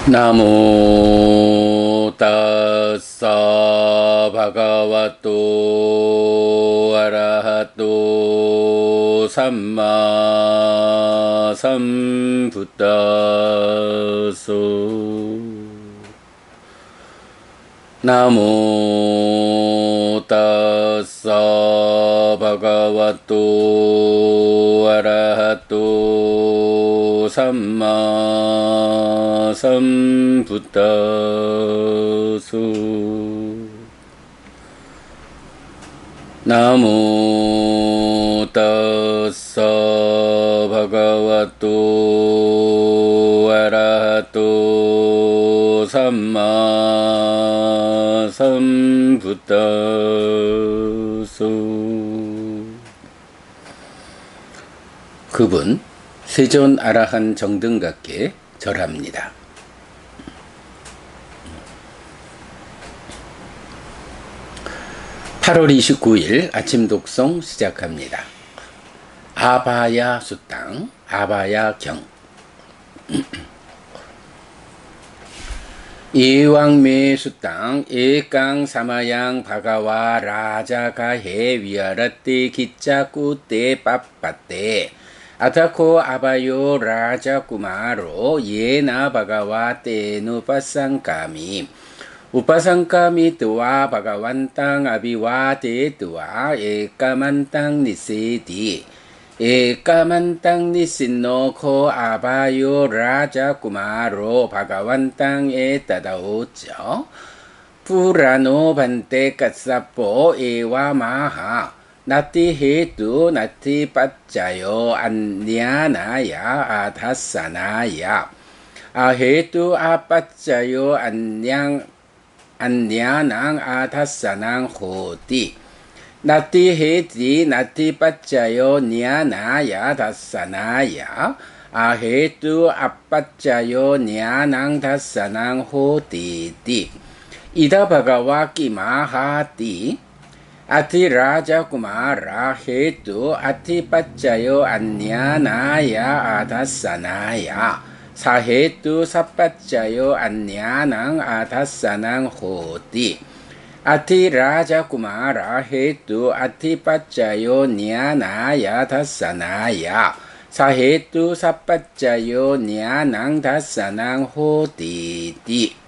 나모 따사 바가와또 아라하또 삼마 삼부타소 나모 따사 바가와또 아라하또 삼마 삼부타소 나모 따사 바가와또 아라하또 삼마 삼부타소. 그분 세존 아라한 정등각께 절합니다. (8월 29일) 아침 독송 시작합니다. 아바야 수땅 아바야 경. 이왕매 수땅 에깡 사마양 바가와 라자가해 위아라떼 기짜꾸떼 빠빠떼 아타코 아바요 라자 꾸마로 예나 바가와 떼누 빠상까미 우파상까미 뜨와 바가완땅 아비와 떼뜨와 에까만땅 니세디 에까만땅 니신노코 아바요 라자 꾸마로 바가완땅 따다오죠 puranô bante kasapo ewa maha nati hetu nati paccayo annyanaya adhasanaya ahetu apaccayo annyanang adhasanang hoti nati heti nati paccayo nyanaya adhasanaya ahetu apaccayo nyanang adhasanang hoti 이다 바가와 끼마하띠 아티 라자 꾸마라 헤뚜 아티 빠짜요 안냐나야 아다사나야 사헤뚜 사빠짜요 안냐낭 아다사낭 호띠 아티 라자 꾸마라 헤뚜 아티 빠짜요 냐나야 다사나야 사헤뚜 사빠짜요 냐낭 다사낭 호띠띠.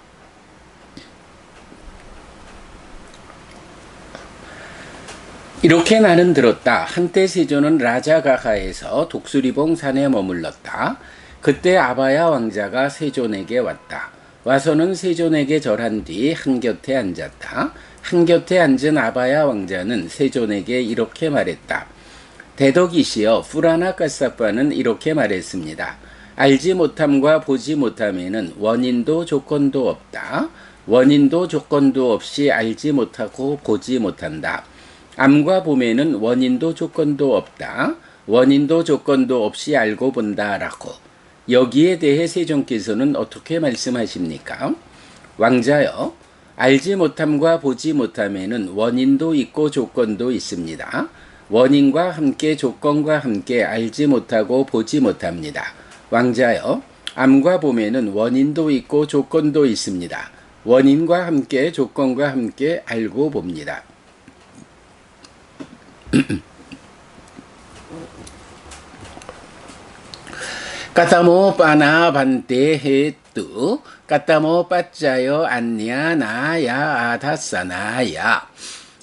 이렇게 나는 들었다. 한때 세존은 라자가하에서 독수리봉 산에 머물렀다. 그때 아바야 왕자가 세존에게 왔다. 와서는 세존에게 절한 뒤 한곁에 앉았다. 한곁에 앉은 아바야 왕자는 세존에게 이렇게 말했다. 대덕이시여 푸라나 까사빠는 이렇게 말했습니다. 알지 못함과 보지 못함에는 원인도 조건도 없다. 원인도 조건도 없이 알지 못하고 보지 못한다. 암과 봄에는 원인도 조건도 없다. 원인도 조건도 없이 알고 본다라고. 여기에 대해 세존께서는 어떻게 말씀하십니까? 왕자여, 알지 못함과 보지 못함에는 원인도 있고 조건도 있습니다. 원인과 함께 조건과 함께 알지 못하고 보지 못합니다. 왕자여, 암과 봄에는 원인도 있고 조건도 있습니다. 원인과 함께 조건과 함께 알고 봅니다. 까타모 빠나 반테 헤뚜 까타모 빠짜요 안냐나야 아다사나야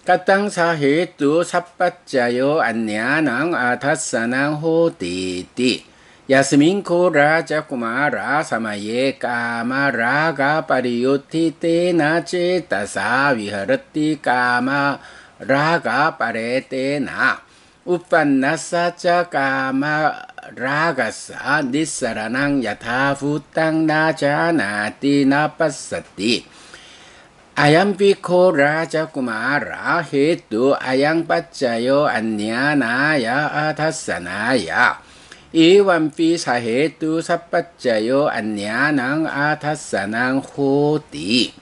까땅 사헤뚜 삽빠짜요 안냐낭 아다사낭 호띠띠 야스민코 라자 꾸마라 사마예 까마라가 파리요티 테나 제타사 위하르티 까마 라가 파레테나 우빤나사자 까마 라가사 니사라낭 야타부땅 나자나티 나빠사티 아얌피코 라자 꾸마라 헤뚜 아양빠짜요 안냐나야 아다사나야 이완피 사헤뚜 사빠짜요 안냐낭 아다사낭 호띠.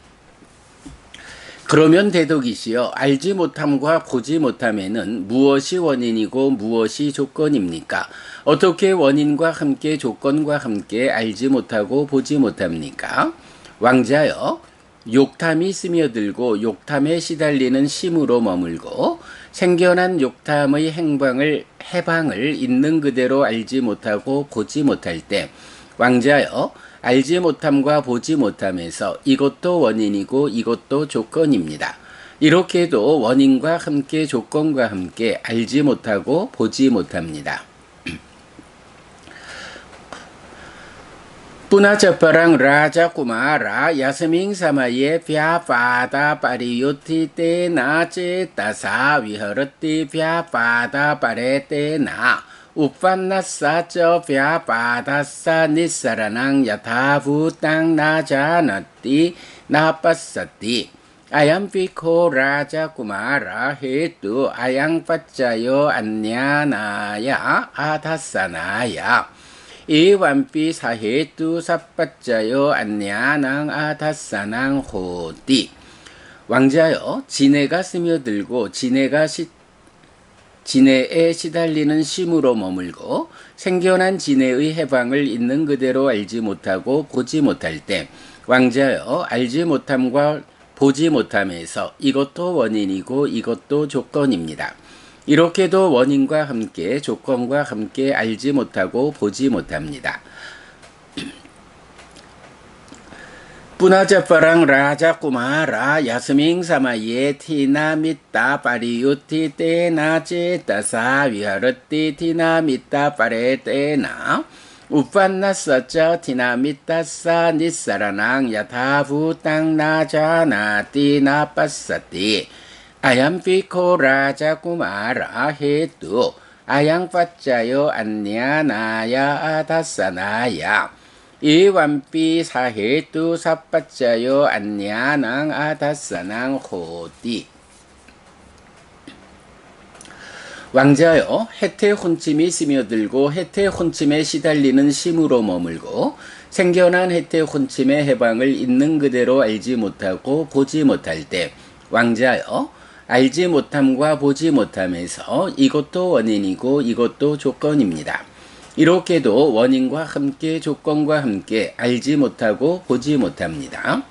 그러면 대덕이시여 알지 못함과 보지 못함에는 무엇이 원인이고 무엇이 조건입니까? 어떻게 원인과 함께 조건과 함께 알지 못하고 보지 못합니까? 왕자여 욕탐이 스며들고 욕탐에 시달리는 심으로 머물고 생겨난 욕탐의 해방을 있는 그대로 알지 못하고 보지 못할 때 왕자여 알지 못함과 보지 못함에서 이것도 원인이고 이것도 조건입니다. 이렇게도 원인과 함께 조건과 함께 알지 못하고 보지 못합니다. Punacaparang Raja Kumara Yasming Samaye Pya Pada Pariyuti Te Na Cetasa Viharati Pya Pada Parete Na Uppannassa Ca Pya Padassa Nissaranang Yatha Bhutang Na Janati Na Passati Ayam Piko Raja Kumara Hetu Ayang Paccayo Annyanaya Adhasanaya 이완피 사해투 삿바짜요 안냐낭 아다사낭 호띠 왕자여 진해가 스며들고 진해에 시달리는 심으로 머물고 생겨난 진해의 해방을 있는 그대로 알지 못하고 보지 못할 때 왕자여 알지 못함과 보지 못함에서 이것도 원인이고 이것도 조건입니다. 이렇게도 원인과 함께 조건과 함께 알지 못하고 보지 못합니다. Punacaparang Raja Kumara Yasming Samaye Tina Mitta Pariyuti Te Na Cetasa Viharati Tina Mitta Parete Na Uppannassa Ca Tina Mittassa Nissaranang Yatha Bhutang Na Janati Na Passati Ayam Piko Raja Kumara Hetu Ayang Paccayo Annyanaya Adhasanaya 이완피 사해투 삿바짜요 안냐낭 아다사낭 호띠 왕자여 해태 혼침이 스며들고 해태 혼침에 시달리는 심으로 머물고 생겨난 해태 혼침의 해방을 있는 그대로 알지 못하고 보지 못할 때 왕자여 알지 못함과 보지 못함에서 이것도 원인이고 이것도 조건입니다. 이렇게도 원인과 함께 조건과 함께 알지 못하고 보지 못합니다.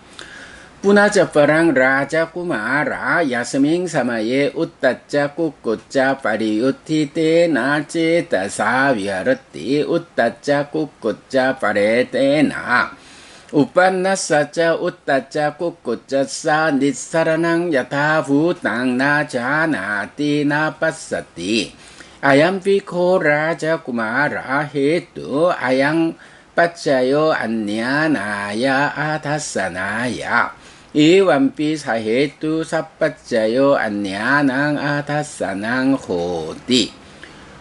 Punacaparang Raja Kumara Yasming Samaye Uttaca Kukkuca Pariyuti Te Na Cetasa Viharati Uttaca Kukkuca Parete Na Uppannassa Ca Uttaca Kukkucassa Nissaranang Yatha Bhutang Na Janati Na Passati Ayam Piko Raja Kumara Hetu Ayang Paccayo Annyanaya Adhasanaya 이완피 사해투 삿바짜요 안냐낭 아다사낭 호띠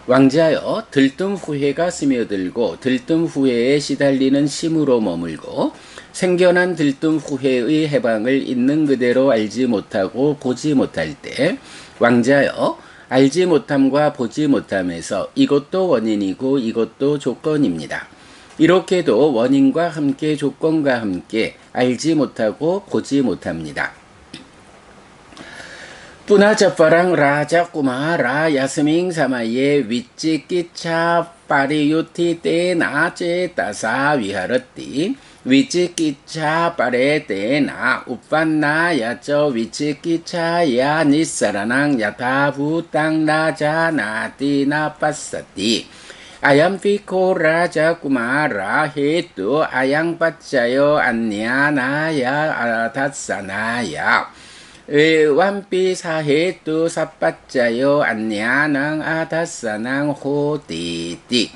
왕자여 들뜸 후회가 스며들고 들뜸 후회에 시달리는 심으로 머물고 생겨난 들뜸 후회의 해방을 있는 그대로 알지 못하고 보지 못할 때 왕자여 알지 못함과 보지 못함에서 이것도 원인이고 이것도 조건입니다. 이렇게도 원인과 함께 조건과 함께 알지 못하고 보지 못합니다. Punacaparang Raja Kumara Yasming Samaye Vicikicca Pariyuti Te Na Cetasa Viharati Vicikicca Parete Na Uppannaya Ca Vicikicaya Nissaranang Yatha Bhutang Na Janati Na Passati Ayam Piko Raja Kumara Hetu Ayang Paccayo Annyanaya Adhasanaya Ewanpi Sahetu 삿바짜요 안냐낭 아다사낭 호띠띠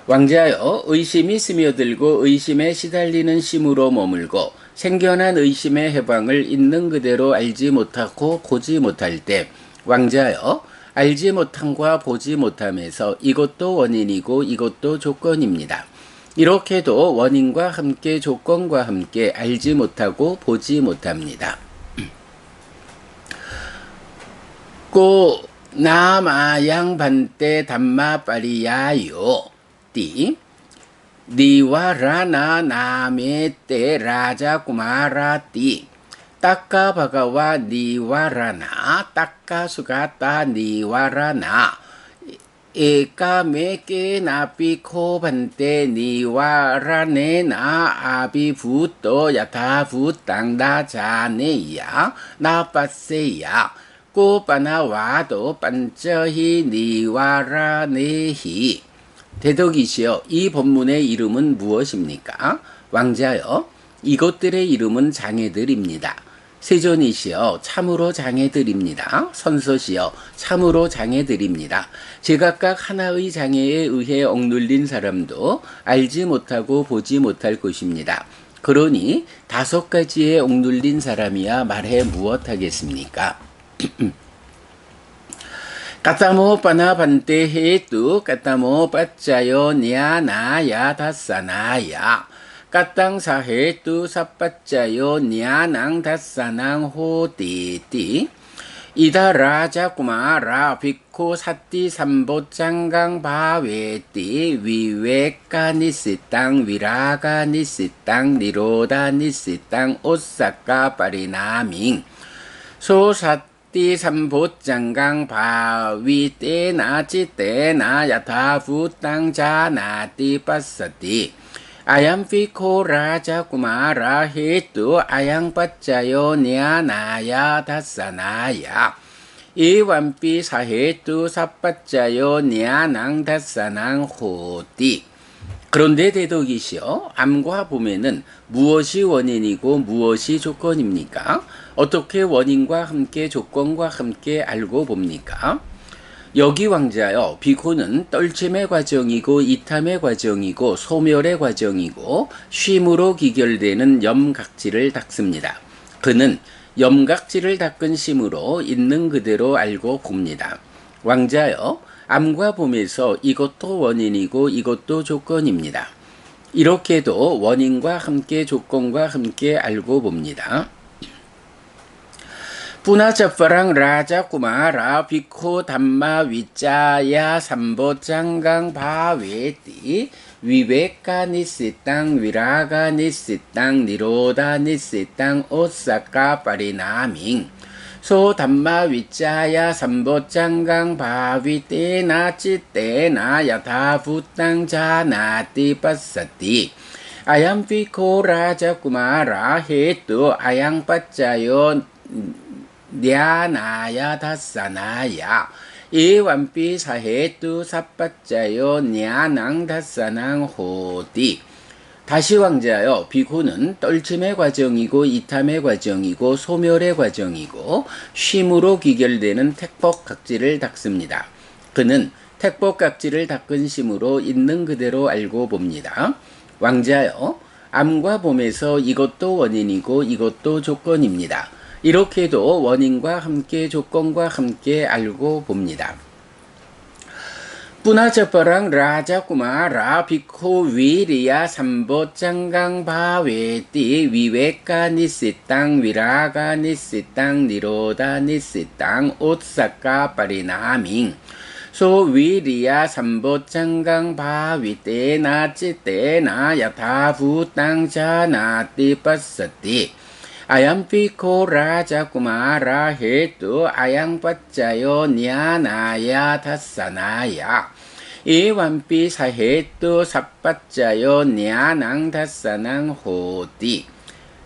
왕자여 의심이 스며들고 의심에 시달리는 심으로 머물고 생겨난 의심의 해방을 있는 그대로 알지 못하고 보지 못할 때 왕자여 알지 못함과 보지 못함에서 이것도 원인이고 이것도 조건입니다. 이렇게도 원인과 함께 조건과 함께 알지 못하고 보지 못합니다. 고 나마양 반때 담마 파리야요 띠 니와라나 나메 때 라자 구마라 띠 따까 바가와 니와라나 따까수가 따 니와라나 에까메께 나비코 반테 니와라네나 아비부또 야타부땅다 자네야 나빠세야 꼬빠나와도 반쩌히 니와라네히. 대덕이시여, 이 법문의 이름은 무엇입니까? 왕자여, 이것들의 이름은 장애들입니다. 세존이시여, 참으로 장애들입니다. 선서시여, 참으로 장애들입니다. 제각각 하나의 장애에 의해 억눌린 사람도 알지 못하고 보지 못할 것입니다. 그러니 5가지에 억눌린 사람이야 말해 무엇하겠습니까? 까따모 빠나 반테 헤뚜 까따모 빠짜요 냐나야 다사나야 까땅 사헤뚜 사빠짜요 냐낭 다사낭 호띠띠 이다 라자 구마라 비코 사띠 삼보짱강 바웨띠 위웨까 니시땅 위라가 니시땅 니로다 니시땅 오사까 파리나밍 소사 띠 삼보짱강 바위 떼나 찌떼나 야타부 땅자나 띠 빠사띠 아얌피코 라자 구마라 헤뚜 아양 빠짜요 냐나야 다사나야 이완피 사헤뚜 사빠짜요 냐낭 다사낭 호띠. 그런데 대덕이시여, 암과 봄에는 무엇이 원인이고 무엇이 조건입니까? 어떻게 원인과 함께 조건과 함께 알고 봅니까? 여기 왕자여, 비고는 떨침의 과정이고 이탐의 과정이고 소멸의 과정이고 쉼으로 기결되는 염각지를 닦습니다. 그는 염각지를 닦은 심으로 있는 그대로 알고 봅니다. 왕자여, 암과 봄에서 이것도 원인이고 이것도 조건입니다. 이렇게도 원인과 함께 조건과 함께 알고 봅니다. 뿌나자파랑 라자 구마라 비코 담마 위짜야 삼보짱강 바웨띠 위베까 니시땅 위라가 니시땅 니로다 니시땅 오사까 파리나밍 소 담마 위짜야 삼보짱강 바위떼나 찌떼나 야타부땅 자나띠 빠사띠 아얌피코 라자 구마라 헤뚜 아양 빠짜요 냐나야 다사나야 이완피 사헤뚜 사빠짜요 냐낭 다사낭 호띠. 다시 왕자여, 비구는 떨침의 과정이고 이탐의 과정이고 소멸의 과정이고 쉼으로 기결되는 택법각지를 닦습니다. 그는 택법각지를 닦은 심으로 있는 그대로 알고 봅니다. 왕자여, 암과 봄에서 이것도 원인이고 이것도 조건입니다. 이렇게도 원인과 함께 조건과 함께 알고 봅니다. 뿌나자파랑 라자 구마라 비코 위리야 삼보짱강 바웨띠 위웨까 니시땅 위라가 니시땅 니로다 니시땅 오사까 파리나밍 소 위리야 삼보짱강 바위떼나 찌떼나 야타부 땅자나띠 빠사띠 아얌피코 라자 구마라 헤뚜 아양 빠짜요 냐나야 다사나야 이완피 사헤뚜 사빠짜요 냐낭 다사낭 호띠.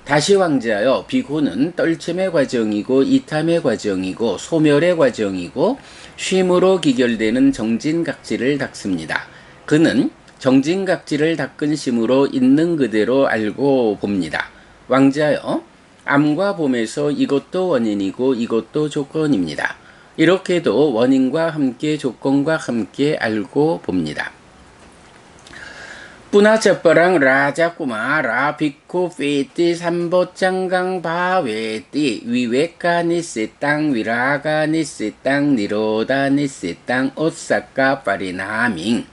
다시 왕자여, 비구는 떨침의 과정이고 이탐의 과정이고 소멸의 과정이고 쉼으로 기결되는 정진각지를 닦습니다. 그는 정진각지를 닦은 심으로 있는 그대로 알고 봅니다. 왕자여, 암과 봄에서 이것도 원인이고 이것도 조건입니다. 이렇게도 원인과 함께 조건과 함께 알고 봅니다. 뿌나자파랑 라자 구마라 비코 페띠 삼보짱강 바웨띠 위웨까 니시땅 위라가 니시땅 니로다 니시땅 오사까 파리나밍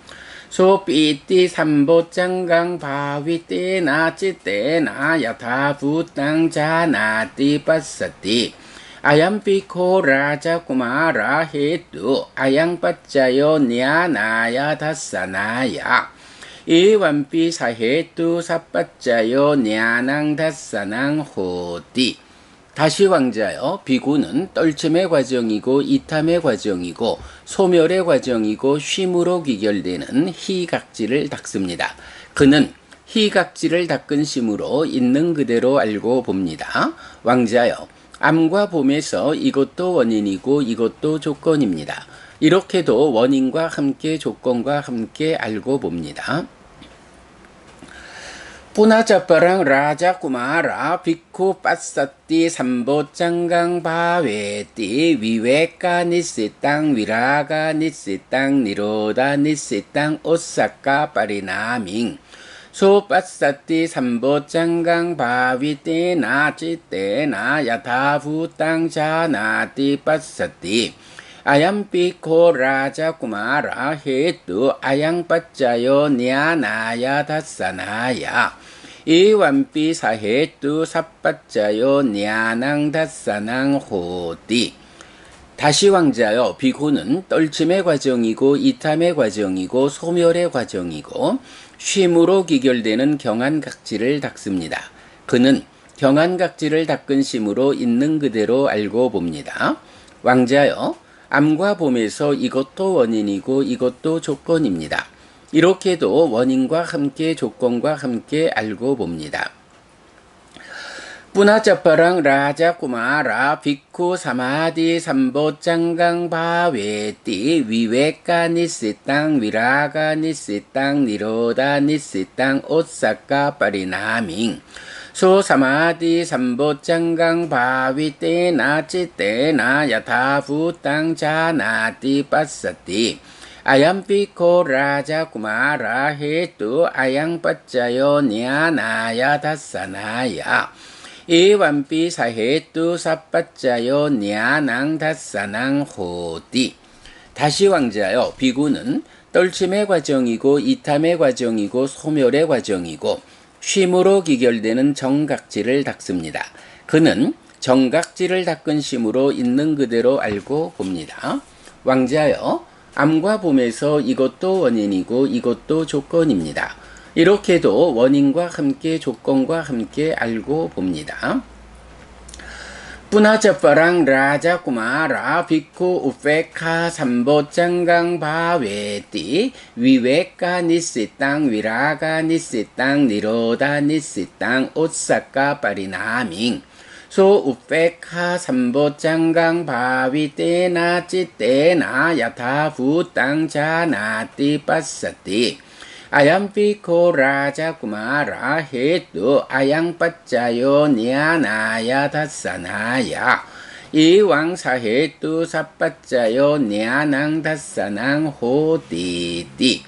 소 삐띠 삼보짱강 바위떼나 찌떼나 야타부 땅자나띠 빠사띠 아얌피코 라자 구마라 헤뚜 아양 빠짜요 냐나야 다사나야 이완피 사헤뚜 사빠짜요 냐낭 다사낭 호띠. 다시 왕자여, 비구는 떨침의 과정이고 이탐의 과정이고 소멸의 과정이고 쉼으로 귀결되는 희각지를 닦습니다. 그는 희각지를 닦은 심으로 있는 그대로 알고 봅니다. 왕자여, 암과 봄에서 이것도 원인이고 이것도 조건입니다. 이렇게도 원인과 함께 조건과 함께 알고 봅니다. punacaparang raja kumara bhikkhu passati samboccanggang bhaveti viveka nissitang viraga nissitang nirodha nissitang ossaka parinaming so passati samboccanggang bhavitena cittena yatha bhutang janati passati ayam bhikkho raja kumara hetu ayang paccayo nyanaya dassanaya 이완비 사해뚜 삿바짜요 냐낭 다사낭 호띠. 다시 왕자여, 비구는 떨침의 과정이고 이탐의 과정이고 소멸의 과정이고 쉼으로 귀결되는 경한각지를 닦습니다. 그는 경한각지를 닦은 심으로 있는 그대로 알고 봅니다. 왕자여, 암과 봄에서 이것도 원인이고 이것도 조건입니다. 이렇게도 원인과 함께 조건과 함께 알고 봅니다. punacaparang raja kumara bhikkhu samadhi samboccanggang bhaveti viveka nissitang viraga nissitang nirodha nissitang ossaka parinaming so samadhi samboccanggang bhavitena cittena yatha bhutang janati passati ayam bhikkho raja kumara hetu ayang paccayo nyanaya dassanaya evanpi sahetu sappaccayo nyanang dassanang hoti. 다시 왕자여, 비구는 떨침의 과정이고 이탐의 과정이고 소멸의 과정이고 쉼으로 귀결되는 정각지를 닦습니다. 그는 정각지를 닦은 심으로 있는 그대로 알고 봅니다. 왕자여, 암과 봄에서 이것도 원인이고 이것도 조건입니다. 이렇게도 원인과 함께 조건과 함께 알고 봅니다. punacaparang raja kumara bhikkhu upekha samboccanggang bhaveti viveka nissitang viraga nissitang nirodha nissitang ossaka parinaming so upekha samboccanggang bhavitena cittena yatha bhutang janati passati ayam bhikkho raja kumara hetu ayang paccayo nyanaya dassanaya 이왕 사해tu 삿바짜요 nyanang dassanang 호디띠.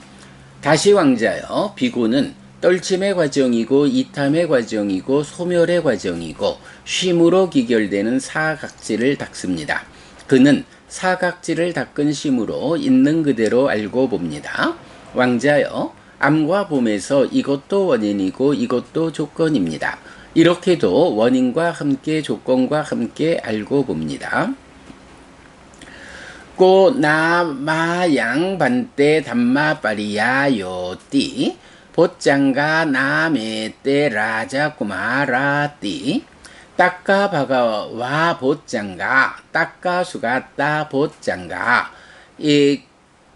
다시 왕자여, 비구는 떨침의 과정이고 이탐의 과정이고 소멸의 과정이고 쉼으로 귀결되는 사각지를 닦습니다. 그는 사각지를 닦은 심으로 있는 그대로 알고 봅니다. 왕자여, 암과 봄에서 이것도 원인이고 이것도 조건입니다. 이렇게도 원인과 함께 조건과 함께 알고 봅니다. 꼬나마양 반때 담마파리야요띠 보짱가 나메때 라자 구마라띠 딱까 바가와 보짱가 딱까 수가따 보짱가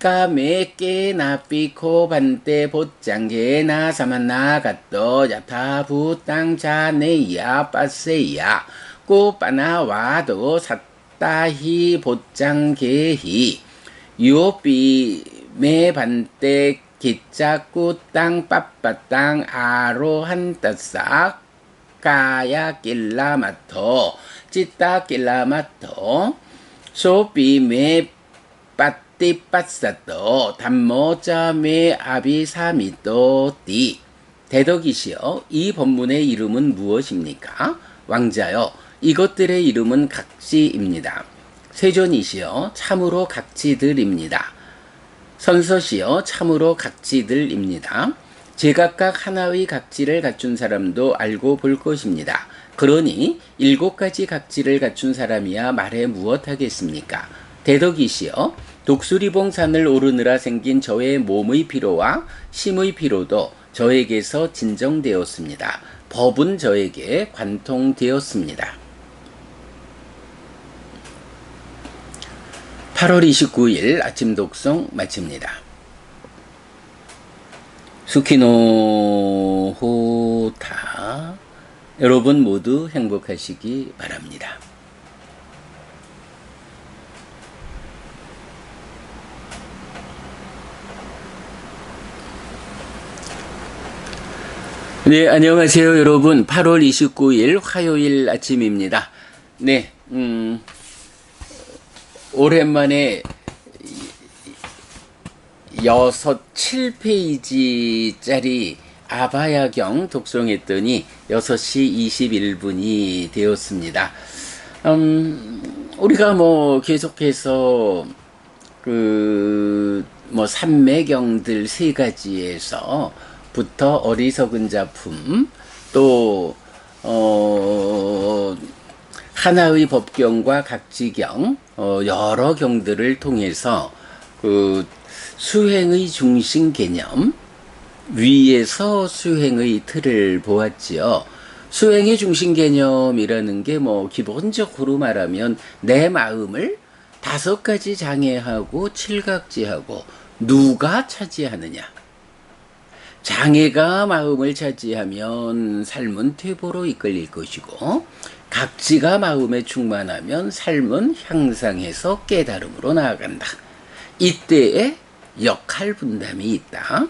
까메께 나삐코 반때 보짱게나 사만나 갓도 야타 부땅자네야 빠세야 꼬빠나와도 삿다히 보짱게히 요삐 메 반때 기짜꾸 땅 빠빠땅 아로 한따싹 까야 길라마토 찌따 길라마토 소삐 메 띠빠싸또 담모자메 아비사미또띠. 대덕이시여, 이 법문의 이름은 무엇입니까? 왕자여, 이것들의 이름은 각지입니다. 세존이시여, 참으로 각지들입니다. 선서시여, 참으로 각지들입니다. 제각각 하나의 각지를 갖춘 사람도 알고 볼 것입니다. 그러니 7가지 각지를 갖춘 사람이야 말해 무엇하겠습니까? 대덕이시여, 독수리봉산을 오르느라 생긴 저의 몸의 피로와 심의 피로도 저에게서 진정되었습니다. 법은 저에게 관통되었습니다. 8월 29일 아침 독송 마칩니다. 수키노 호타. 여러분 모두 행복하시기 바랍니다. 네, 안녕하세요, 여러분. 8월 29일 화요일 아침입니다. 네, 오랜만에 7페이지짜리 아바야경 독송했더니 6시 21분이 되었습니다. 우리가 계속해서 삼매경들 세 가지에서부터 어리석은 작품, 또, 하나의 법경과 각지경, 여러 경들을 통해서 수행의 중심 개념, 위에서 수행의 틀을 보았지요. 수행의 중심 개념이라는 게 기본적으로 말하면 내 마음을 5가지 장애하고 칠각지하고 누가 차지하느냐. 장애가 마음을 차지하면 삶은 퇴보로 이끌릴 것이고, 각지가 마음에 충만하면 삶은 향상해서 깨달음으로 나아간다. 이때에 역할 분담이 있다.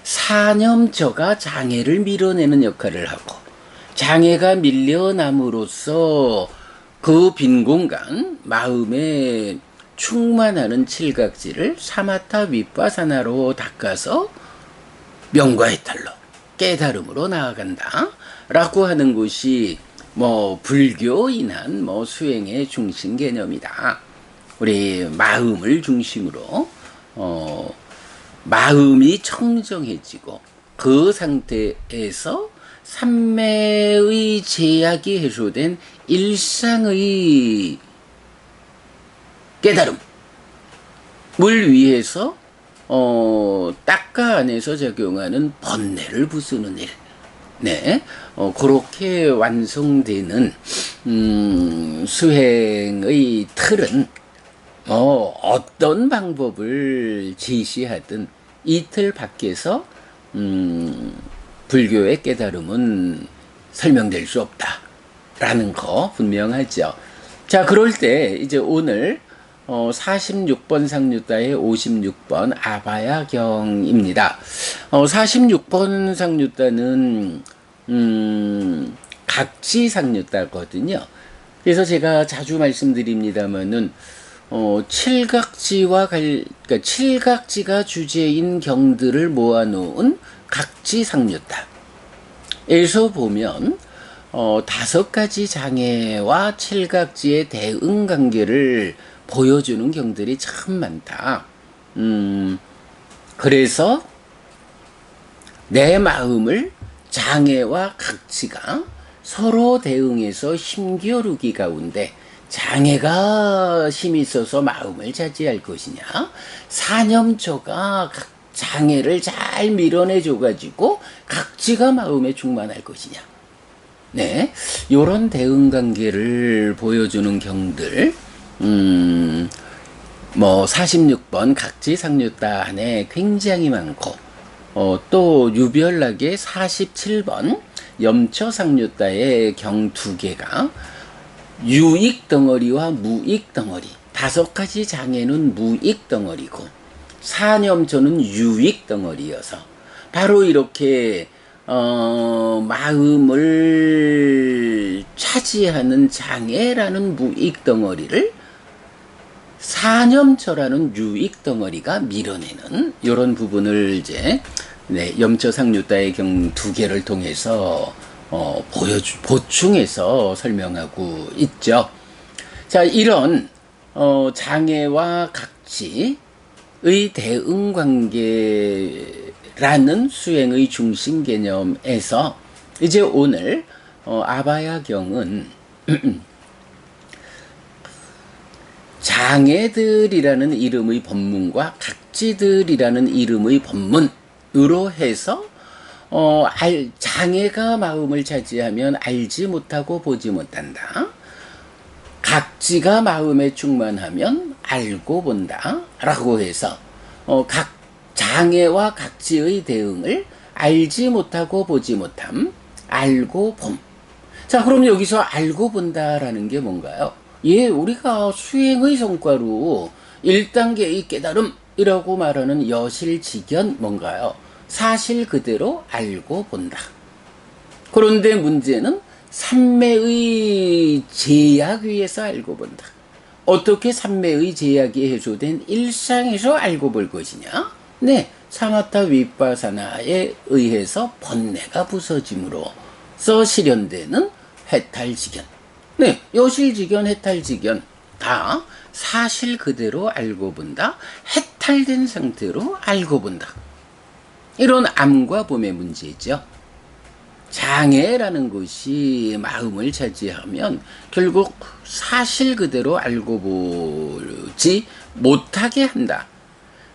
사념저가 장애를 밀어내는 역할을 하고, 장애가 밀려남으로써 그 빈 공간, 마음에 충만하는 칠각지를 사마타 윗바사나로 닦아서 명과해탈로 깨달음으로 나아간다 라고 하는 것이 불교인한 수행의 중심 개념이다. 우리 마음을 중심으로 마음이 청정해지고 그 상태에서 삼매의 제약이 해소된 일상의 깨달음을 위해서 딱가 안에서 적용하는 번뇌를 부수는 일. 네, 그렇게 완성되는 수행의 틀은 어떤 방법을 제시하든 이 틀 밖에서 불교의 깨달음은 설명될 수 없다라는 거 분명하죠. 자, 그럴 때 이제 오늘 46번 상류따의 56번 아바야경입니다. 46번 상류따는 각지 상류따거든요. 그래서 제가 자주 말씀드립니다만은 그러니까 칠각지가 주제인 경들을 모아놓은 각지 상류따에서 보면 5가지 장애와 칠각지의 대응 관계를 보여주는 경들이 참 많다. 그래서 내 마음을 장애와 각지가 서로 대응해서 힘겨루기 가운데 장애가 힘이 있어서 마음을 차지할 것이냐, 사념처가 장애를 잘 밀어내줘가지고 각지가 마음에 충만할 것이냐. 네, 요런 대응 관계를 보여주는 경들, 46번 각지 상류따 안에 굉장히 많고, 또 유별나게 47번 염처 상류따의 경 2개가 유익 덩어리와 무익 덩어리, 5가지 장애는 무익 덩어리고 사념처는 유익 덩어리여서 바로 이렇게 마음을 차지하는 장애라는 무익 덩어리를 사념처라는 유익 덩어리가 밀어내는 이런 부분을 이제 염처상류따의 경 2개를 통해서 보충해서 설명하고 있죠. 자, 이런 장애와 각지의 대응 관계라는 수행의 중심 개념에서 이제 오늘 아바야경은 장애들이라는 이름의 법문과 각지들이라는 이름의 법문으로 해서 장애가 마음을 차지하면 알지 못하고 보지 못한다. 각지가 마음에 충만하면 알고 본다 라고 해서 각 장애와 각지의 대응을 알지 못하고 보지 못함, 알고 봄. 자, 그럼 여기서 알고 본다라는 게 뭔가요? 예, 우리가 수행의 성과로 1단계의 깨달음이라고 말하는 여실직연 뭔가요? 사실 그대로 알고 본다. 그런데 문제는 삼매의 제약 위에서 알고 본다. 어떻게 삼매의 제약이 해소된 일상에서 알고 볼 것이냐? 네, 사마타 윗바사나에 의해서 번뇌가 부서짐으로써 실현되는 해탈직연. 네, 여실직연, 해탈직연 다 사실 그대로 알고 본다. 해탈된 상태로 알고 본다. 이런 암과 봄의 문제죠. 장애라는 것이 마음을 차지하면 결국 사실 그대로 알고 보지 못하게 한다.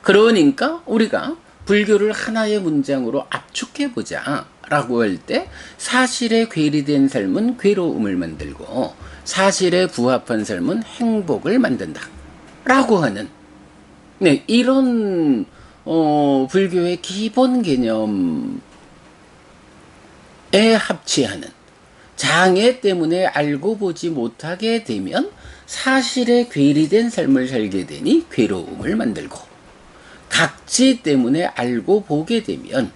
그러니까 우리가 불교를 하나의 문장으로 압축해보자 라고 할 때 사실에 괴리된 삶은 괴로움을 만들고 사실에 부합한 삶은 행복을 만든다 라고 하는 네, 이런 불교의 기본 개념에 합치하는 장애 때문에 알고 보지 못하게 되면 사실에 괴리된 삶을 살게 되니 괴로움을 만들고 각지 때문에 알고 보게 되면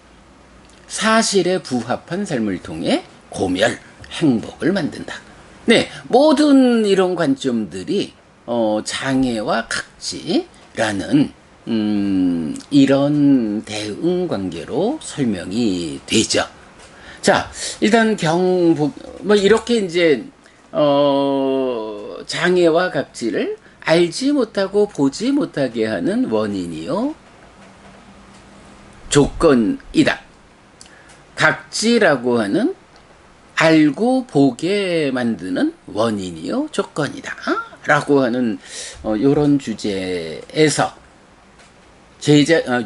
사실에 부합한 삶을 통해 고멸, 행복을 만든다. 네, 모든 이런 관점들이 장애와 각지라는 이런 대응 관계로 설명이 되죠. 자, 일단 뭐 이렇게 이제 장애와 각지를 알지 못하고 보지 못하게 하는 원인이요 조건이다. 각지라고 하는 알고 보게 만드는 원인이요 조건이다 라고 하는 요런 주제에서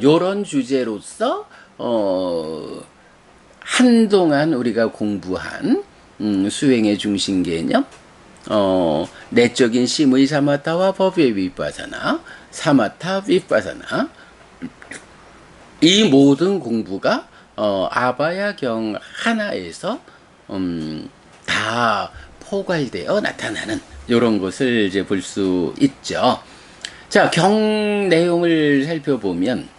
요런 주제로서 한동안 우리가 공부한 수행의 중심 개념 내적인 심의 사마타와 법의 윗바사나 사마타 윗바사나 이 모든 공부가 아바야경 하나에서 다 포괄되어 나타나는 이런 것을 이제 볼 수 있죠. 자, 경 내용을 살펴보면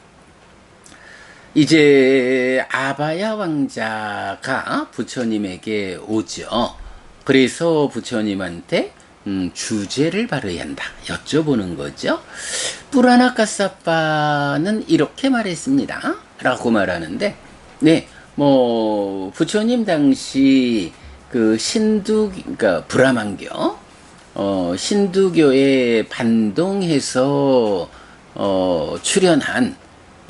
이제 아바야 왕자가 부처님에게 오죠. 그래서 부처님한테 주제를 발휘해야 한다 여쭤보는 거죠. 뿌라나카사빠는 이렇게 말했습니다 라고 말하는데 네, 뭐 부처님 당시 그 그러니까 브라만교 신두교에 반동해서 출연한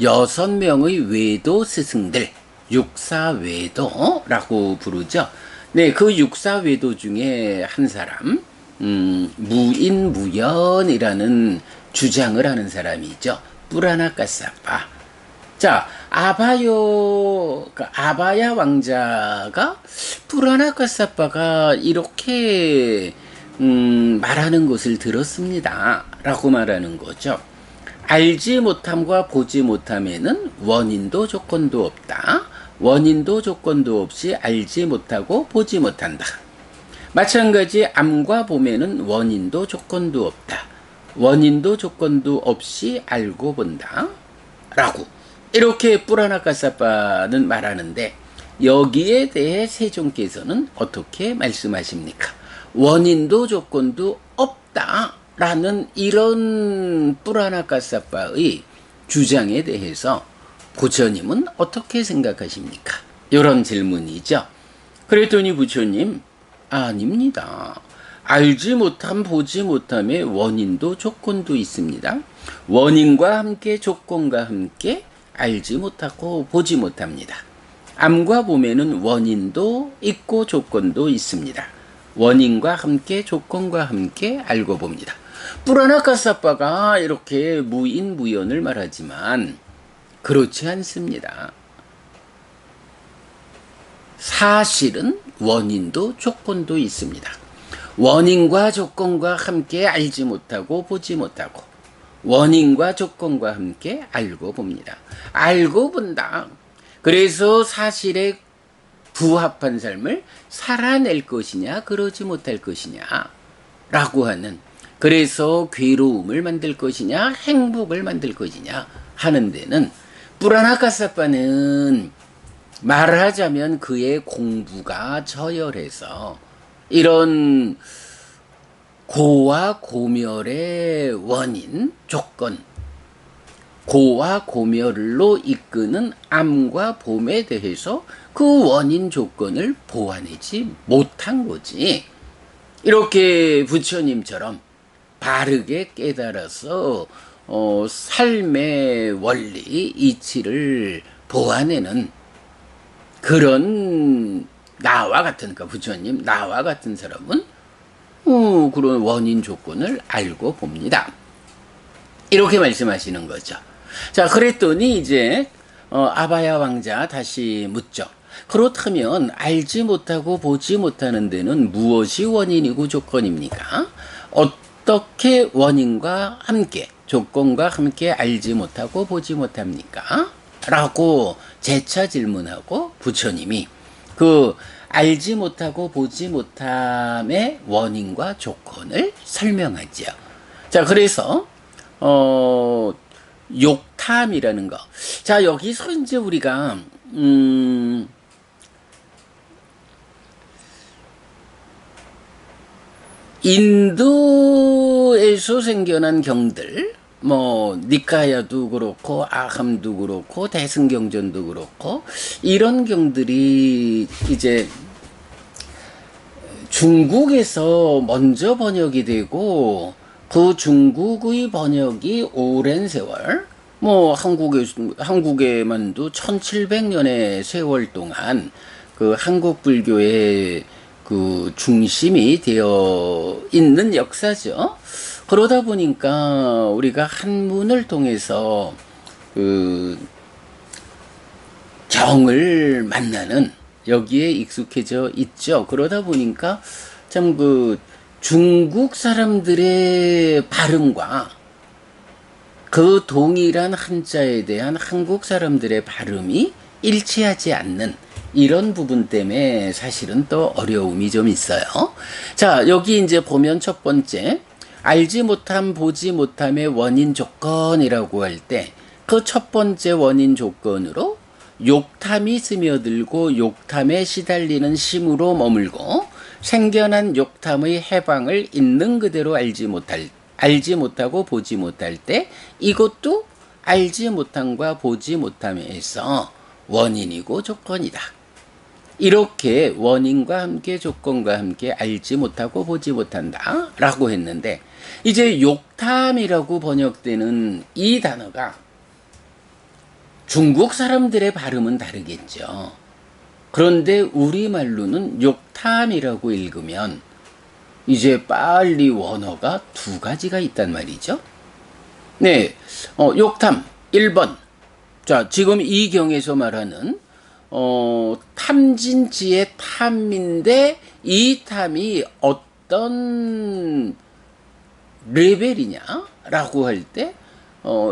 6명의 외도 스승들 육사외도라고 부르죠. 네, 그 육사외도 중에 한 사람 무인무연이라는 주장을 하는 사람이죠. 뿌라나카사빠. 자, 아바야 왕자가 뿌라나카사빠가 이렇게 말하는 것을 들었습니다 라고 말하는 거죠. 알지 못함과 보지 못함에는 원인도 조건도 없다. 원인도 조건도 없이 알지 못하고 보지 못한다. 마찬가지 암과 봄에는 원인도 조건도 없다. 원인도 조건도 없이 알고 본다 라고 이렇게 뿌라나카사빠는 말하는데 여기에 대해 세종께서는 어떻게 말씀하십니까? 원인도 조건도 없다라는 이런 뿌라나카사빠의 주장에 대해서 부처님은 어떻게 생각하십니까? 이런 질문이죠. 그랬더니 부처님 아닙니다. 알지 못함 보지 못함에 원인도 조건도 있습니다. 원인과 함께 조건과 함께 알지 못하고 보지 못합니다. 암과 봄에는 원인도 있고 조건도 있습니다. 원인과 함께 조건과 함께 알고 봅니다. 뿌라나카사빠가 이렇게 무인무연을 말하지만 그렇지 않습니다. 사실은 원인도 조건도 있습니다. 원인과 조건과 함께 알지 못하고 보지 못하고 원인과 조건과 함께 알고 봅니다. 알고 본다. 그래서 사실에 부합한 삶을 살아낼 것이냐, 그러지 못할 것이냐, 라고 하는, 그래서 괴로움을 만들 것이냐, 행복을 만들 것이냐 하는 데는 뿌라나카사빠는 말하자면 그의 공부가 저열해서 이런 고와 고멸의 원인, 조건, 고와 고멸로 이끄는 암과 봄에 대해서 그 원인 조건을 보완하지 못한 거지. 이렇게 부처님처럼 바르게 깨달아서 삶의 원리, 이치를 보완하는 그런 나와 같은, 그러니까 부처님, 나와 같은 사람은 그런 원인 조건을 알고 봅니다. 이렇게 말씀하시는 거죠. 자, 그랬더니 이제 아바야 왕자 다시 묻죠. 그렇다면 알지 못하고 보지 못하는 데는 무엇이 원인이고 조건입니까? 어떻게 원인과 함께, 조건과 함께 알지 못하고 보지 못합니까? 라고 재차 질문하고 부처님이 그 알지 못하고 보지 못함의 원인과 조건을 설명하죠. 자, 그래서 욕탐이라는 거. 자, 여기서 이제 우리가 인도에서 생겨난 경들, 뭐 니카야도 그렇고 아함도 그렇고 대승경전도 그렇고 이런 경들이 이제 중국에서 먼저 번역이 되고 그 중국의 번역이 오랜 세월, 뭐 한국에만도 1700년의 세월 동안 그 한국 불교의 그 중심이 되어 있는 역사죠. 그러다 보니까 우리가 한문을 통해서 그 정을 만나는, 여기에 익숙해져 있죠. 그러다 보니까 참 그 중국 사람들의 발음과 그 동일한 한자에 대한 한국 사람들의 발음이 일치하지 않는 이런 부분 때문에 사실은 또 어려움이 좀 있어요. 자, 여기 이제 보면 첫 번째, 알지 못함, 보지 못함의 원인 조건이라고 할 때 그 첫 번째 원인 조건으로 욕탐이 스며들고 욕탐에 시달리는 심으로 머물고 생겨난 욕탐의 해방을 있는 그대로 알지 못하고 보지 못할 때 이것도 알지 못함과 보지 못함에서 원인이고 조건이다. 이렇게 원인과 함께 조건과 함께 알지 못하고 보지 못한다 라고 했는데, 이제 욕탐이라고 번역되는 이 단어가 중국 사람들의 발음은 다르겠죠. 그런데 우리말로는 욕탐이라고 읽으면 이제 빨리 원어가 두 가지가 있단 말이죠. 네, 욕탐 1번. 자, 지금 이 경에서 말하는 탐진치의 탐인데 이 탐이 어떤 레벨이냐라고 할 때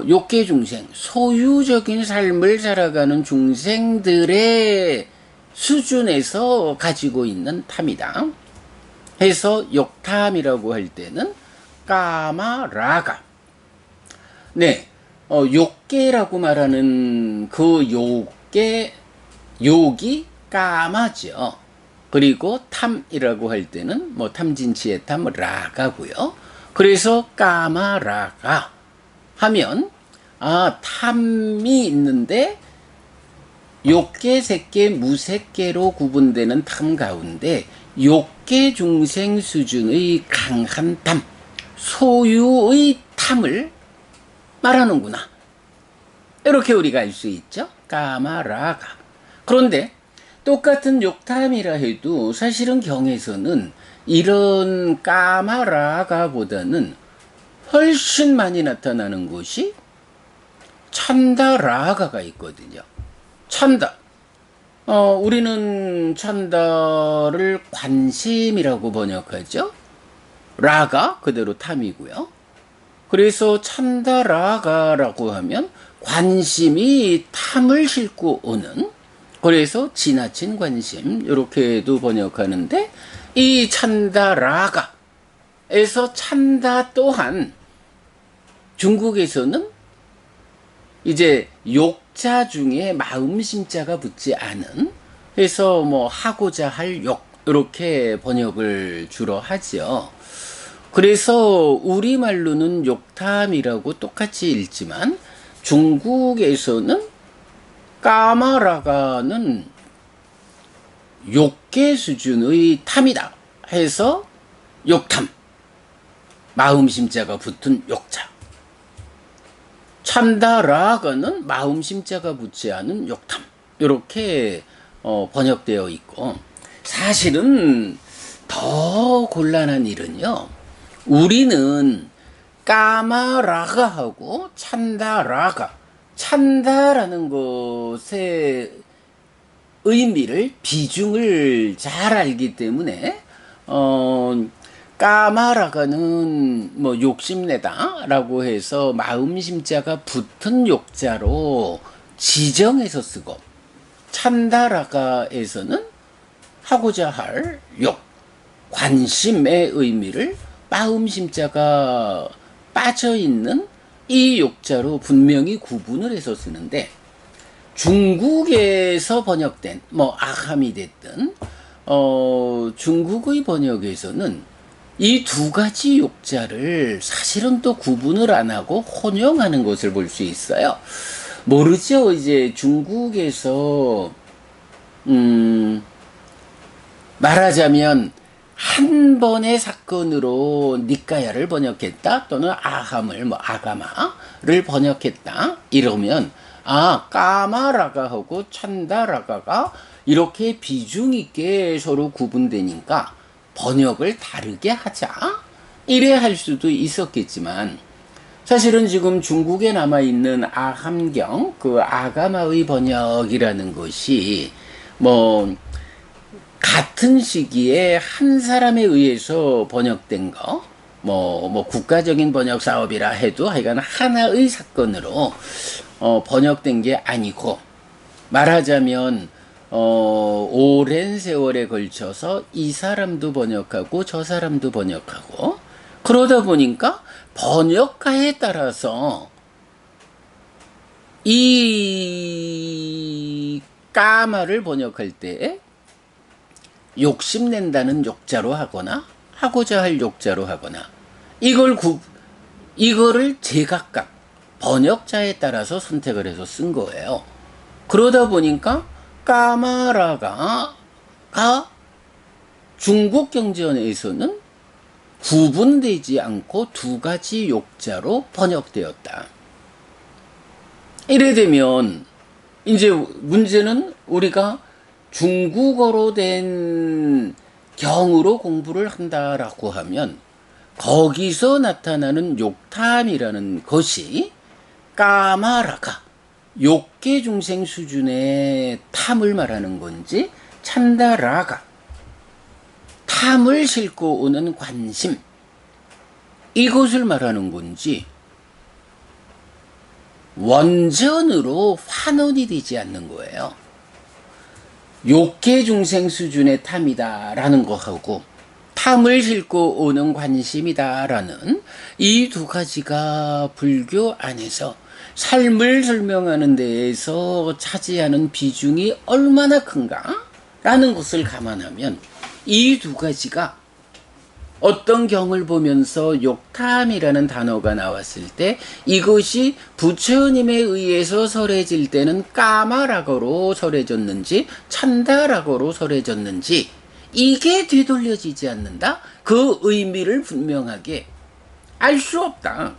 욕계 중생, 소유적인 삶을 살아가는 중생들의 수준에서 가지고 있는 탐이다. 해서 욕탐이라고 할 때는 까마라가. 네, 욕계라고 말하는 그 욕이 까마죠. 그리고 탐이라고 할 때는 뭐 탐진치의 탐 라가고요. 그래서 까마라가 하면 탐이 있는데 욕계, 색계, 무색계로 구분되는 탐 가운데 욕계 중생 수준의 강한 탐, 소유의 탐을 말하는구나. 이렇게 우리가 알 수 있죠. 까마라가. 그런데 똑같은 욕탐이라 해도 사실은 경에서는 이런 까마라가보다는 훨씬 많이 나타나는 것이 찬다라가가 있거든요. 찬다. 우리는 찬다를 관심이라고 번역하죠. 라가 그대로 탐이고요. 그래서 찬다라가라고 하면 관심이 탐을 싣고 오는, 그래서 지나친 관심 이렇게도 번역하는데, 이 찬다라가에서 찬다 중국에서는 이제 욕자 중에 마음심자가 붙지 않은, 그래서 뭐 하고자 할 욕 이렇게 번역을 주로 하죠. 그래서 우리말로는 욕탐이라고 똑같이 읽지만 중국에서는 까마라가는 욕계 수준의 탐이다 해서 욕탐, 마음심자가 붙은 욕자. 찬다라가는 마음심자가 붙지 않은 욕탐, 이렇게 번역되어 있고, 사실은 더 곤란한 일은요, 우리는 까마라가하고 찬다라가, 찬다라는 것의 의미를, 비중을 잘 알기 때문에 까마라가는 뭐 욕심내다 라고 해서 마음심자가 붙은 욕자로 지정해서 쓰고, 찬다라가에서는 하고자 할 욕, 관심의 의미를 마음심자가 빠져있는 이 욕자로 분명히 구분을 해서 쓰는데, 중국에서 번역된 뭐 아함이 됐든 중국의 번역에서는 이 두 가지 욕자를 사실은 또 구분을 안 하고 혼용하는 것을 볼 수 있어요. 모르죠. 이제 중국에서 말하자면 한 번의 사건으로 니까야를 번역했다, 또는 아함을 뭐 아가마를 번역했다 이러면, 아, 까마라가하고 찬다라가가 이렇게 비중 있게 서로 구분되니까 번역을 다르게 하자, 이래 할 수도 있었겠지만, 사실은 지금 중국에 남아있는 아함경, 그 아가마의 번역이라는 것이 뭐 같은 시기에 한 사람에 의해서 번역된 거, 뭐 국가적인 번역 사업이라 해도 하여간 하나의 사건으로 번역된 게 아니고, 말하자면 오랜 세월에 걸쳐서 이 사람도 번역하고 저 사람도 번역하고, 그러다 보니까 번역가에 따라서 이 까마를 번역할 때 욕심낸다는 욕자로 하거나 하고자 할 욕자로 하거나, 이거를 제각각 번역자에 따라서 선택을 해서 쓴 거예요. 그러다 보니까 까마라가 중국 경전에서는 구분되지 않고 두 가지 욕자로 번역되었다. 이래 되면 이제 문제는 우리가 중국어로 된 경으로 공부를 한다라고 하면 거기서 나타나는 욕탐이라는 것이 까마라가 욕계 중생 수준의 탐을 말하는 건지, 찬다라가 탐을 싣고 오는 관심, 이것을 말하는 건지 원전으로 환원이 되지 않는 거예요. 욕계 중생 수준의 탐이다라는 거하고 탐을 싣고 오는 관심이다라는 이 두 가지가 불교 안에서 삶을 설명하는 데에서 차지하는 비중이 얼마나 큰가라는 것을 감안하면, 이 두 가지가 어떤 경을 보면서 욕탐이라는 단어가 나왔을 때 이것이 부처님에 의해서 설해질 때는 까마라거로 설해졌는지 찬다라거로 설해졌는지, 이게 되돌려지지 않는다? 그 의미를 분명하게 알 수 없다.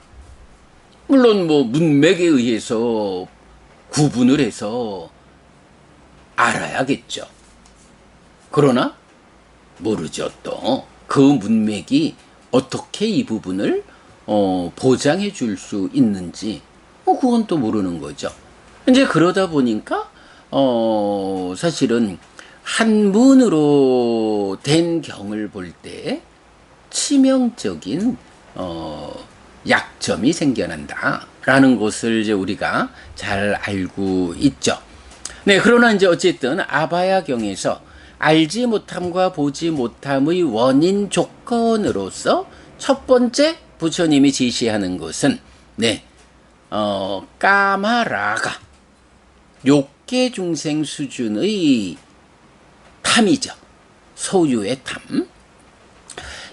물론 뭐 문맥에 의해서 구분을 해서 알아야겠죠. 그러나 모르죠. 또 그 문맥이 어떻게 이 부분을 보장해 줄 수 있는지 그건 또 모르는 거죠. 이제 그러다 보니까 사실은 한문으로 된 경을 볼 때 치명적인 약점이 생겨난다. 라는 것을 이제 우리가 잘 알고 있죠. 네, 그러나 이제 어쨌든 아바야경에서 알지 못함과 보지 못함의 원인 조건으로서 첫 번째 부처님이 제시하는 것은 네, 까마라가 욕계 중생 수준의 탐이죠. 소유의 탐.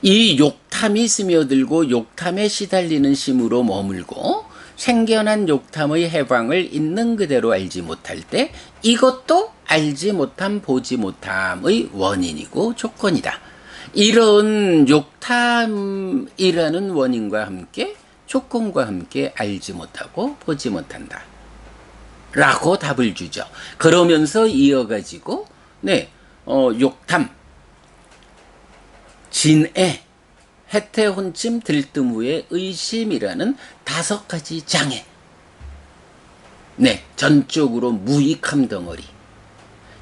이 욕탐이 스며들고 욕탐에 시달리는 심으로 머물고 생겨난 욕탐의 해방을 있는 그대로 알지 못할 때 이것도 알지 못함 보지 못함의 원인이고 조건이다. 이런 욕탐이라는 원인과 함께 조건과 함께 알지 못하고 보지 못한다. 라고 답을 주죠. 그러면서 이어가지고 네, 욕탐, 진애, 해태혼침, 들뜸 후에 의심이라는 5가지 장애. 네, 전적으로 무익함 덩어리.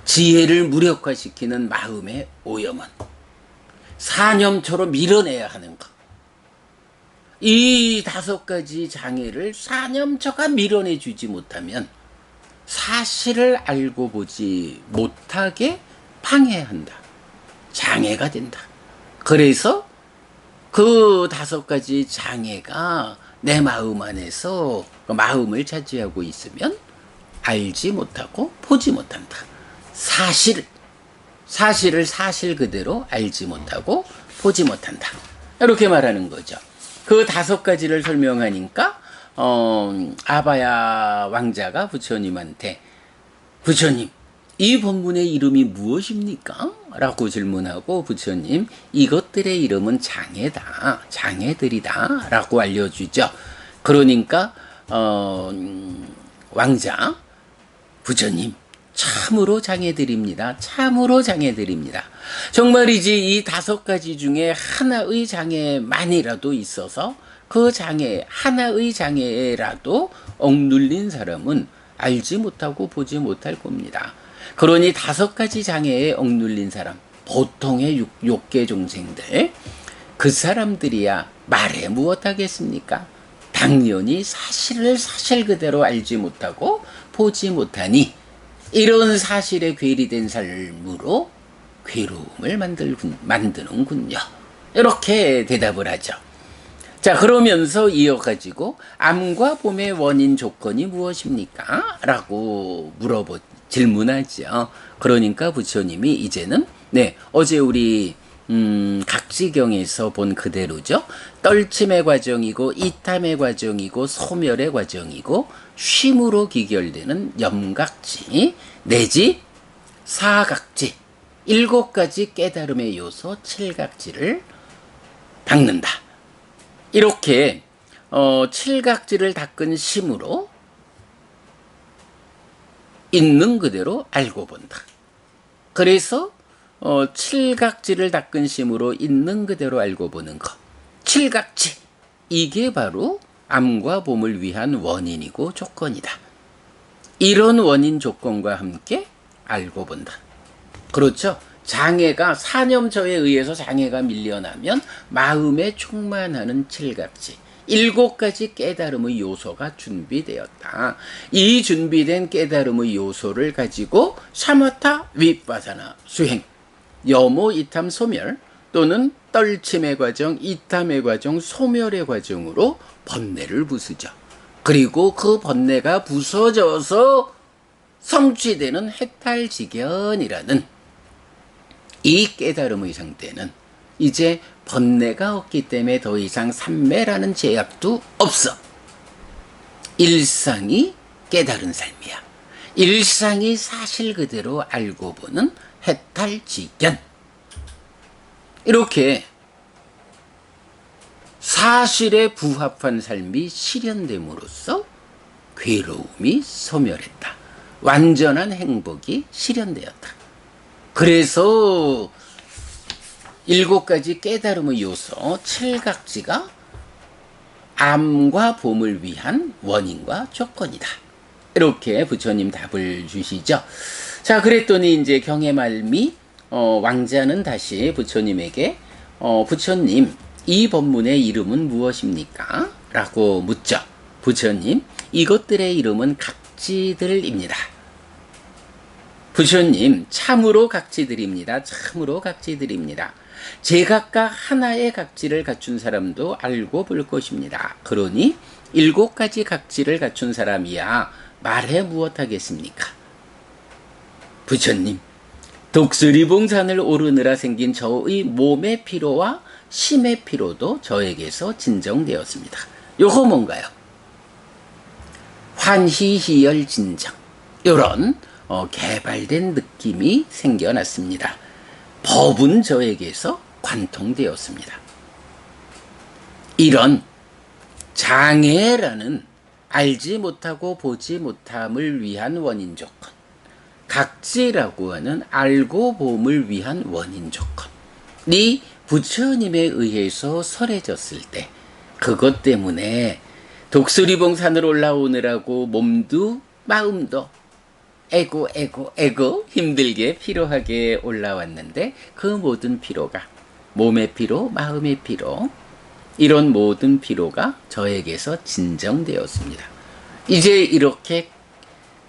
지혜를 무력화시키는 마음의 오염은 사념처럼 밀어내야 하는 것. 이 5가지 장애를 사념처가 밀어내주지 못하면 사실을 알고 보지 못하게 방해한다. 장애가 된다. 그래서 그 5가지 장애가 내 마음 안에서 그 마음을 차지하고 있으면 알지 못하고 보지 못한다. 사실을 사실 그대로 알지 못하고 보지 못한다. 이렇게 말하는 거죠. 그 5가지를 설명하니까 아바야 왕자가 부처님한테 부처님, 이 본문의 이름이 무엇입니까? 라고 질문하고 부처님, 이것들의 이름은 장애다. 장애들이다. 라고 알려주죠. 그러니까 왕자, 부처님, 참으로 장애들입니다. 참으로 장애들입니다. 정말이지 이 5가지 중에 하나의 장애만이라도 있어서 그 장애, 하나의 장애라도 억눌린 사람은 알지 못하고 보지 못할 겁니다. 그러니 5가지 장애에 억눌린 사람, 보통의 욕계 종생들, 그 사람들이야 말해 무엇하겠습니까? 당연히 사실을 사실 그대로 알지 못하고 보지 못하니 이런 사실에 괴리된 삶으로 괴로움을 만드는군요. 이렇게 대답을 하죠. 자, 그러면서 이어가지고 암과 봄의 원인 조건이 무엇입니까? 라고 질문하죠. 그러니까 부처님이 이제는 네, 어제 우리 각지경에서 본 그대로죠. 떨침의 과정이고 이탐의 과정이고 소멸의 과정이고 쉼으로 기결되는 염각지 내지 사각지 7가지 깨달음의 요소 7각지를 닦는다. 이렇게 7각지를 닦은 심으로 있는 그대로 알고 본다. 그래서 7각지를 닦은 심으로 있는 그대로 알고 보는 것. 7각지. 이게 바로 암과 봄을 위한 원인이고 조건이다. 이런 원인 조건과 함께 알고 본다. 그렇죠? 장애가 사념처에 의해서 장애가 밀려나면 마음에 충만하는 7각지. 7가지 깨달음의 요소가 준비되었다. 이 준비된 깨달음의 요소를 가지고 사마타 위파사나 수행, 여모 이탐 소멸 또는 떨침의 과정, 이탐의 과정, 소멸의 과정으로 번뇌를 부수죠. 그리고 그 번뇌가 부서져서 성취되는 해탈지견이라는 이 깨달음의 상태는 이제 번뇌가 없기 때문에 더 이상 삼매라는 제약도 없어. 일상이 깨달은 삶이야. 일상이 사실 그대로 알고 보는 해탈지견. 이렇게 사실에 부합한 삶이 실현됨으로써 괴로움이 소멸했다. 완전한 행복이 실현되었다. 그래서 7가지 깨달음의 요소 7각지가 암과 봄을 위한 원인과 조건이다. 이렇게 부처님 답을 주시죠. 자, 그랬더니 이제 경의 말미 왕자는 다시 부처님에게 부처님, 이 법문의 이름은 무엇입니까? 라고 묻죠. 부처님, 이것들의 이름은 각지들입니다. 부처님, 참으로 각지들입니다. 참으로 각지들입니다. 제각각 하나의 각지를 갖춘 사람도 알고 볼 것입니다. 그러니 7가지 각지를 갖춘 사람이야 말해 무엇하겠습니까? 부처님, 독수리봉산을 오르느라 생긴 저의 몸의 피로와 심의 피로도 저에게서 진정되었습니다. 요거 뭔가요? 환희희열 진정, 요런 개발된 느낌이 생겨났습니다. 법은 저에게서 관통되었습니다. 이런 장애라는 알지 못하고 보지 못함을 위한 원인 조건, 각지라고 하는 알고 봄을 위한 원인 조건이 부처님에 의해서 설해졌을 때, 그것 때문에 독수리봉산을 올라오느라고 몸도 마음도 애고 힘들게 피로하게 올라왔는데, 그 모든 피로가, 몸의 피로, 마음의 피로, 이런 모든 피로가 저에게서 진정되었습니다. 이제 이렇게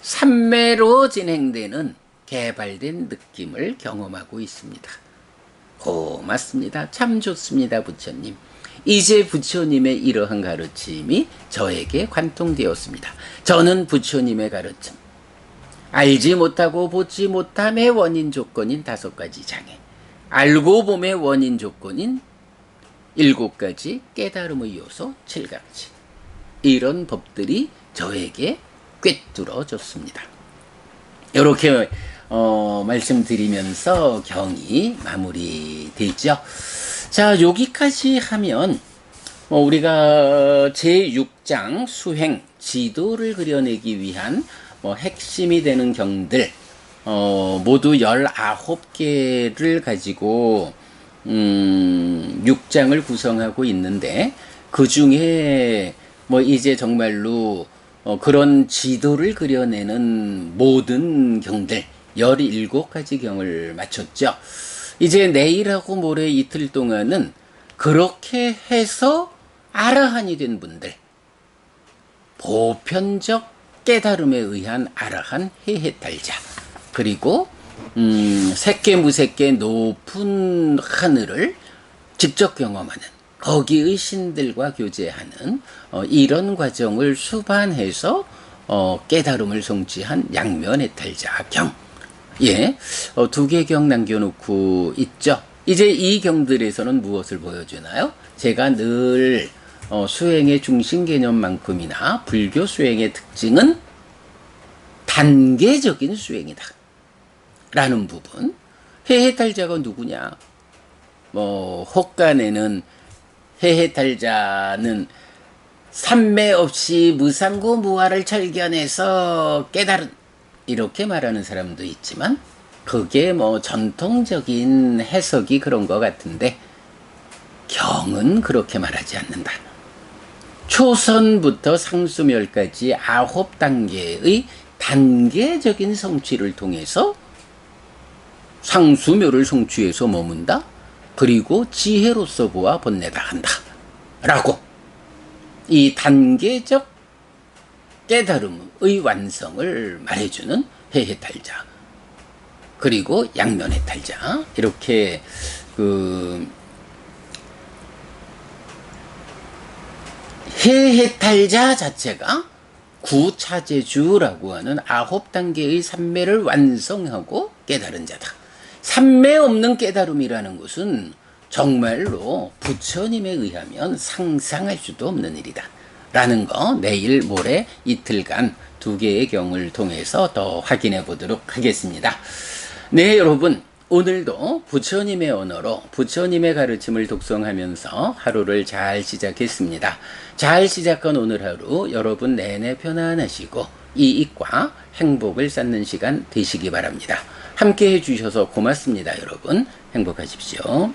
삼매로 진행되는 개발된 느낌을 경험하고 있습니다. 고맙습니다. 참 좋습니다, 부처님. 이제 부처님의 이러한 가르침이 저에게 관통되었습니다. 저는 부처님의 가르침, 알지 못하고 보지 못함의 원인 조건인 5가지 장애, 알고 봄의 원인 조건인 7가지 깨달음의 요소 7가지, 이런 법들이 저에게 꿰뚫어졌습니다. 이렇게 말씀드리면서 경이 마무리되죠. 자, 여기까지 하면 우리가 제6장 수행 지도를 그려내기 위한 핵심이 되는 경들 모두 19개를 가지고 6장을 구성하고 있는데, 그 중에 이제 정말로 그런 지도를 그려내는 모든 경들 17가지 경을 마쳤죠. 이제 내일하고 모레 이틀 동안은 그렇게 해서 아라한이 된 분들, 보편적 깨달음에 의한 아라한 해해탈자, 그리고 색계무색계 높은 하늘을 직접 경험하는, 거기의 신들과 교제하는 이런 과정을 수반해서 깨달음을 성취한 양면해탈자 경, 2개 경 남겨놓고 있죠. 이제 이 경들에서는 무엇을 보여주나요? 제가 늘 수행의 중심 개념만큼이나 불교 수행의 특징은 단계적인 수행이다 라는 부분. 해해탈자가 누구냐? 혹간에는 해해탈자는 삼매 없이 무상고 무아를 철견해서 깨달은, 이렇게 말하는 사람도 있지만, 그게 전통적인 해석이 그런 것 같은데, 경은 그렇게 말하지 않는다. 초선부터 상수멸까지 9단계의 단계적인 성취를 통해서 상수묘를 성취해서 머문다. 그리고 지혜로서 보아 본내다 한다 라고, 이 단계적 깨달음의 완성을 말해주는 해해탈자, 그리고 양면해탈자, 이렇게 해해탈자 자체가 구차제주라고 하는 9단계의 삼매를 완성하고 깨달은 자다. 삼매 없는 깨달음이라는 것은 정말로 부처님에 의하면 상상할 수도 없는 일이다 라는 거, 내일 모레 이틀간 2개의 경을 통해서 더 확인해 보도록 하겠습니다. 네, 여러분, 오늘도 부처님의 언어로 부처님의 가르침을 독송하면서 하루를 잘 시작했습니다. 잘 시작한 오늘 하루 여러분 내내 편안하시고 이익과 행복을 쌓는 시간 되시기 바랍니다. 함께 해주셔서 고맙습니다. 여러분, 행복하십시오.